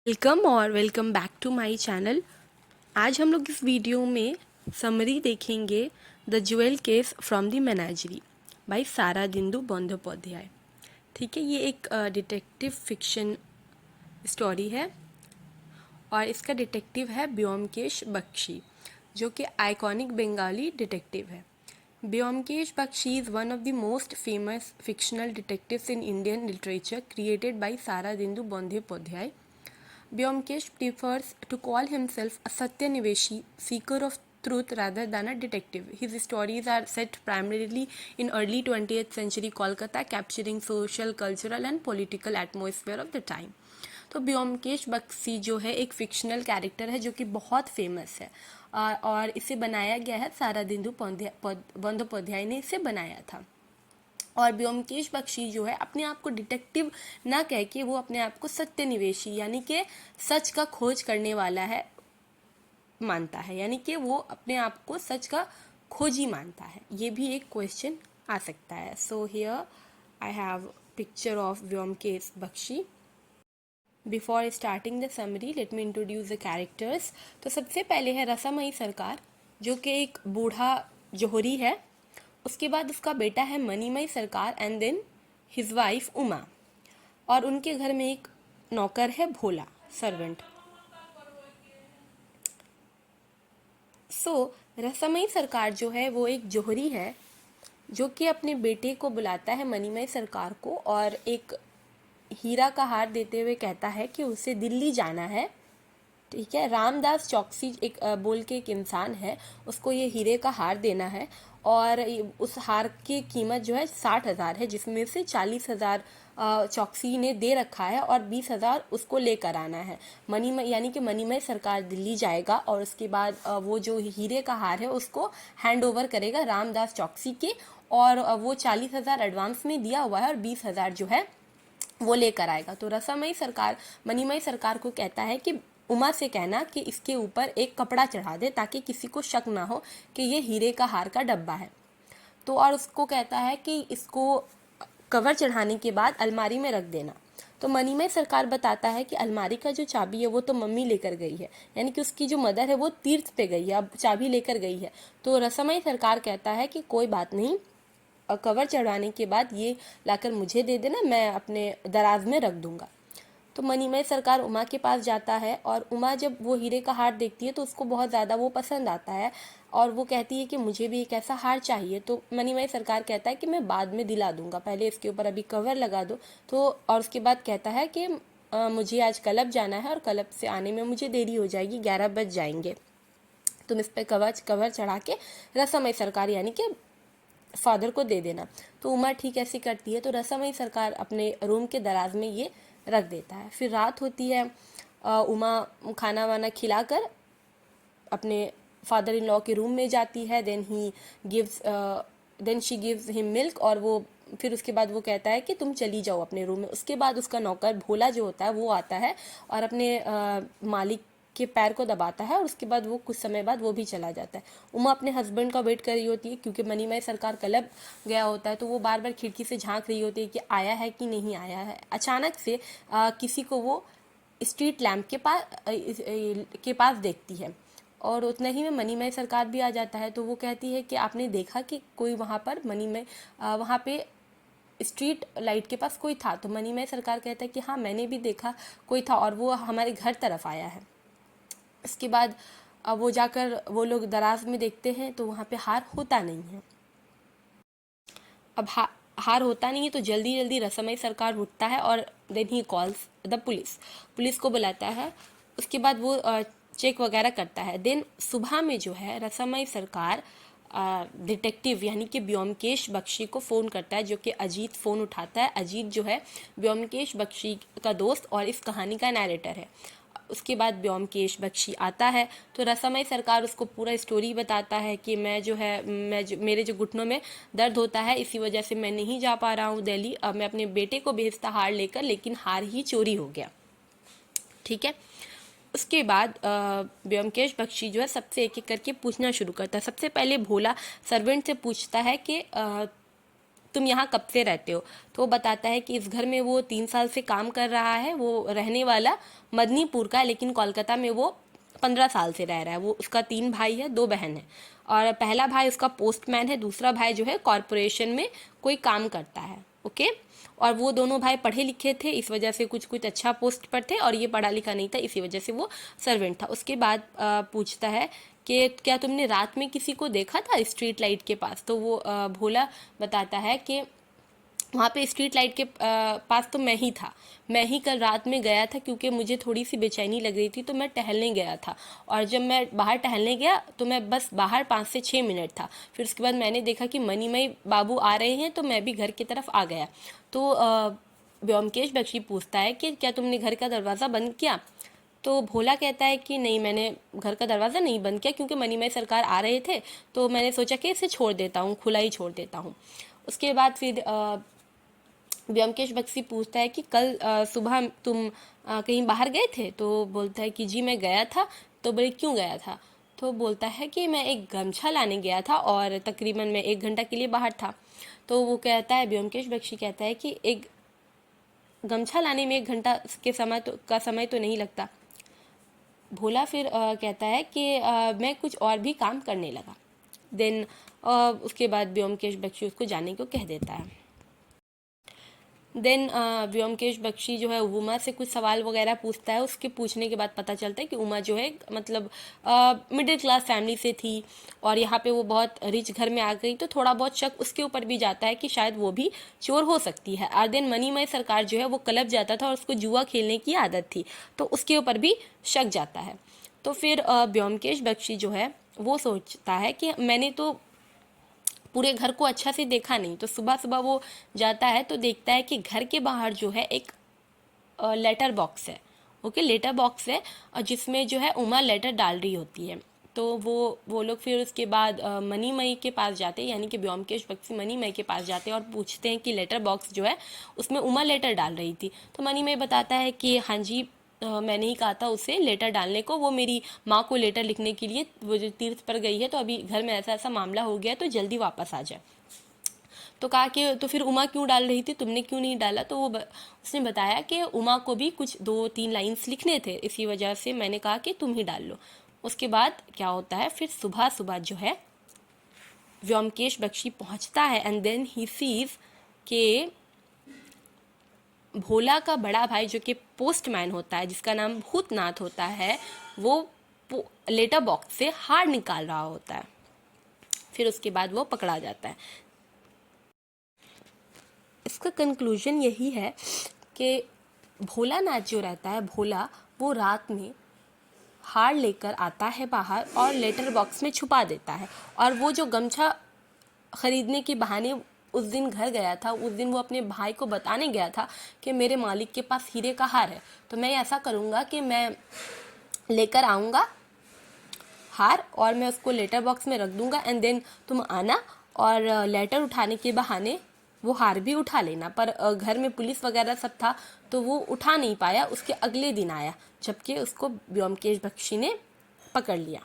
Welcome back to my channel. आज हम लोग इस वीडियो में समरी देखेंगे the jewel case from the menagerie by Saradindu Bandyopadhyay. ठीक है, ये एक डिटेक्टिव फिक्शन स्टोरी है और इसका डिटेक्टिव है ब्योमकेश बख्शी, जो कि आइकॉनिक बंगाली डिटेक्टिव है। Byomkesh Bakshi is one of the most famous fictional detectives in Indian literature created by Saradindu Bandyopadhyay. Byomkesh prefers to call himself a Satyaniveshi, seeker of truth rather than a detective. His stories are set primarily in early 20th century Kolkata, capturing social, cultural and political atmosphere of the time. तो ब्योमकेश बख्शी जो है एक fictional character है जो कि बहुत famous है और इसे बनाया गया है सारादिंदु बंदोपाध्याय ने इसे बनाया था। और ब्योमकेश बख्शी जो है अपने आप को डिटेक्टिव ना कह के वो अपने आप को सत्यनिवेशी यानी कि सच का खोज करने वाला है मानता है, यानी कि वो अपने आप को सच का खोजी मानता है। ये भी एक क्वेश्चन आ सकता है। So here I have picture of Byomkesh Bakshi. Before starting the summary let me introduce the characters. तो सबसे पहले है रसामयी सरकार, जो कि एक बूढ़ा जोहरी है। उसके बाद उसका बेटा है Manimoy Sarkar and then his wife Uma, और उनके घर में एक नौकर है भोला, सर्वेंट। सो रसामयी सरकार जो है वो एक जोहरी है जो कि अपने बेटे को बुलाता है मनीमय सरकार को और एक हीरा का हार देते हुए कहता है कि उसे दिल्ली जाना है। ठीक है, रामदास चौकसी एक बोल के एक इंसान है, उसको ये हीरे का हार देना है और उस हार की कीमत जो है 60,000 है, जिसमें से 40,000 चौकसी ने दे रखा है और 20,000 उसको लेकर आना है। मनीमय यानी कि मनीमय सरकार दिल्ली जाएगा और उसके बाद वो जो हीरे का हार है उसको हैंड ओवर करेगा रामदास चौकसी के, और वो 40,000 एडवांस में दिया हुआ है और 20,000 जो है वो लेकर आएगा। तो रसामयी सरकार मनीमय सरकार को कहता है कि उमा से कहना कि इसके ऊपर एक कपड़ा चढ़ा दे ताकि किसी को शक ना हो कि ये हीरे का हार का डब्बा है। तो और उसको कहता है कि इसको कवर चढ़ाने के बाद अलमारी में रख देना। तो मनीमय सरकार बताता है कि अलमारी का जो चाबी है वो तो मम्मी लेकर गई है, यानी कि उसकी जो मदर है वो तीर्थ पे गई है, अब चाबी लेकर गई है। तो रसामयी सरकार कहता है कि कोई बात नहीं, कवर चढ़वाने के बाद ये लाकर मुझे दे देना, मैं अपने दराज में रख दूंगा। तो मनीमय सरकार उमा के पास जाता है और उमा जब वो हीरे का हार देखती है तो उसको बहुत ज़्यादा वो पसंद आता है और वो कहती है कि मुझे भी एक ऐसा हार चाहिए। तो मनीमय सरकार कहता है कि मैं बाद में दिला दूंगा, पहले इसके ऊपर अभी कवर लगा दो। तो और उसके बाद कहता है कि मुझे आज क्लब जाना है और क्लब से आने में मुझे देरी हो जाएगी, 11 बज जाएंगे, तुम इस पर कवर चढ़ा के रसामयी सरकार यानी कि फादर को दे देना। तो उमा ठीक ऐसी करती है। तो रसामयी सरकार अपने रूम के दराज में ये रख देता है। फिर रात होती है, उमा खाना वाना खिलाकर अपने फादर इन लॉ के रूम में जाती है। Then she gives him milk, और वो फिर उसके बाद वो कहता है कि तुम चली जाओ अपने रूम में। उसके बाद उसका नौकर भोला जो होता है वो आता है और अपने मालिक के पैर को दबाता है और उसके बाद वो कुछ समय बाद वो भी चला जाता है। उमा अपने हस्बैंड का वेट कर रही होती है क्योंकि मनीमय सरकार क्लब गया होता है, तो वो बार बार खिड़की से झांक रही होती है कि आया है कि नहीं आया है। अचानक से किसी को वो स्ट्रीट लैम्प के पास देखती है और उतना ही में मनीमय सरकार भी आ जाता है। तो वो कहती है कि आपने देखा कि कोई वहाँ पर वहाँ पे स्ट्रीट लाइट के पास कोई था। तो मनीमय सरकार कहता है कि हाँ, मैंने भी देखा कोई था और वो हमारे घर तरफ आया है। इसके बाद अब वो जाकर वो लोग दराज में देखते हैं तो वहाँ पे हार होता नहीं है। अब हार होता नहीं है तो जल्दी जल्दी रसामयी सरकार उठता है और then he calls the police को बुलाता है। उसके बाद वो चेक वगैरह करता है। देन सुबह में जो है रसामयी सरकार डिटेक्टिव यानी कि ब्योमकेश बख्शी को फ़ोन करता है, जो कि अजीत फ़ोन उठाता है। अजीत जो है ब्योमकेश बख्शी का दोस्त और इस कहानी का नैरेटर है। उसके बाद ब्योमकेश बख्शी आता है तो रसामयी सरकार उसको पूरा स्टोरी बताता है कि मेरे जो घुटनों में दर्द होता है इसी वजह से मैं नहीं जा पा रहा हूँ दिल्ली। अब मैं अपने बेटे को भेजता हार लेकर, लेकिन हार ही चोरी हो गया। ठीक है, उसके बाद ब्योमकेश बख्शी जो है सबसे एक एक करके पूछना शुरू करता है। सबसे पहले भोला सर्वेंट से पूछता है कि तुम यहाँ कब से रहते हो? तो वो बताता है कि इस घर में वो 3 साल से काम कर रहा है, वो रहने वाला मदनीपुर का, लेकिन कोलकाता में वो 15 साल से रह रहा है। वो उसका 3 भाई है, 2 बहन है, और पहला भाई उसका पोस्टमैन है, दूसरा भाई जो है कॉरपोरेशन में कोई काम करता है। ओके, और वो दोनों भाई पढ़े लिखे थे, इस वजह से कुछ कुछ अच्छा पोस्ट पर थे, और ये पढ़ा लिखा नहीं था, इसी वजह से वो सर्वेंट था। उसके बाद पूछता है कि क्या तुमने रात में किसी को देखा था स्ट्रीट लाइट के पास? तो वो भोला बताता है कि वहाँ पे स्ट्रीट लाइट के पास तो मैं ही था, मैं ही कल रात में गया था, क्योंकि मुझे थोड़ी सी बेचैनी लग रही थी, तो मैं टहलने गया था, और जब मैं बाहर टहलने गया तो मैं बस बाहर 5 से 6 मिनट था। फिर उसके बाद मैंने देखा कि मनीमई बाबू आ रहे हैं, तो मैं भी घर की तरफ आ गया। तो व्योमकेश बख्शी पूछता है कि क्या तुमने घर का दरवाज़ा बंद किया? तो भोला कहता है कि नहीं, मैंने घर का दरवाज़ा नहीं बंद किया, क्योंकि मनीमय सरकार आ रहे थे, तो मैंने सोचा कि इसे छोड़ देता हूँ, खुला ही छोड़ देता हूँ। उसके बाद फिर व्योमकेश बख्शी पूछता है कि कल सुबह तुम कहीं बाहर गए थे? तो बोलता है कि जी मैं गया था। तो बोले क्यों गया था? तो बोलता है कि मैं एक गमछा लाने गया था, और तकरीबन मैं 1 घंटा के लिए बाहर था। तो वो कहता है, व्योमकेश बख्शी कहता है कि एक गमछा लाने में 1 घंटा के समय तो नहीं लगता। भोला फिर कहता है कि मैं कुछ और भी काम करने लगा। देन उसके बाद व्योमकेश बख्शी उसको जाने को कह देता है। देन व्योमकेश बख्शी जो है उमा से कुछ सवाल वगैरह पूछता है। उसके पूछने के बाद पता चलता है कि उमा जो है मतलब मिडिल क्लास फैमिली से थी, और यहाँ पे वो बहुत रिच घर में आ गई, तो थोड़ा बहुत शक उसके ऊपर भी जाता है कि शायद वो भी चोर हो सकती है। और देन मनीमय सरकार जो है वो क्लब जाता था, और उसको जुआ खेलने की आदत थी, तो उसके ऊपर भी शक जाता है। तो फिर व्योमकेश बख्शी जो है वो सोचता है कि मैंने तो पूरे घर को अच्छा से देखा नहीं। तो सुबह सुबह वो जाता है तो देखता है कि घर के बाहर जो है एक लेटर बॉक्स है। ओके, लेटर बॉक्स है, और जिसमें जो है उमा लेटर डाल रही होती है। तो वो लोग फिर उसके बाद मनीमई के पास जाते हैं, यानी कि व्योमकेश बख्शी मनीमई के पास जाते हैं और पूछते हैं कि लेटर बॉक्स जो है उसमें उमा लेटर डाल रही थी। तो मनीमई बताता है कि हाँ जी, मैंने ही कहा था उसे लेटर डालने को, वो मेरी माँ को लेटर लिखने के लिए वो जो तीर्थ पर गई है, तो अभी घर में ऐसा ऐसा मामला हो गया, तो जल्दी वापस आ जाए। तो कहा कि तो फिर उमा क्यों डाल रही थी, तुमने क्यों नहीं डाला? तो उसने बताया कि उमा को भी कुछ 2-3 लाइन्स लिखने थे, इसी वजह से मैंने कहा कि तुम ही डाल लो। उसके बाद क्या होता है, फिर सुबह सुबह जो है व्योमकेश बख्शी पहुंचता है, एंड देन ही सीज के भोला का बड़ा भाई जो कि पोस्टमैन होता है, जिसका नाम भूतनाथ होता है, वो लेटर बॉक्स से हार निकाल रहा होता है। फिर उसके बाद वो पकड़ा जाता है। इसका कंक्लूजन यही है कि भोलानाथ जो रहता है, भोला, वो रात में हार लेकर आता है बाहर और लेटर बॉक्स में छुपा देता है। और वो जो गमछा खरीदने के बहाने उस दिन घर गया था, उस दिन वो अपने भाई को बताने गया था कि मेरे मालिक के पास हीरे का हार है, तो मैं ऐसा करूँगा कि मैं लेकर आऊँगा हार, और मैं उसको लेटर बॉक्स में रख दूँगा, एंड देन तुम आना और लेटर उठाने के बहाने वो हार भी उठा लेना। पर घर में पुलिस वगैरह सब था, तो वो उठा नहीं पाया। उसके अगले दिन आया, जबकि उसको व्योमकेश बख्शी ने पकड़ लिया।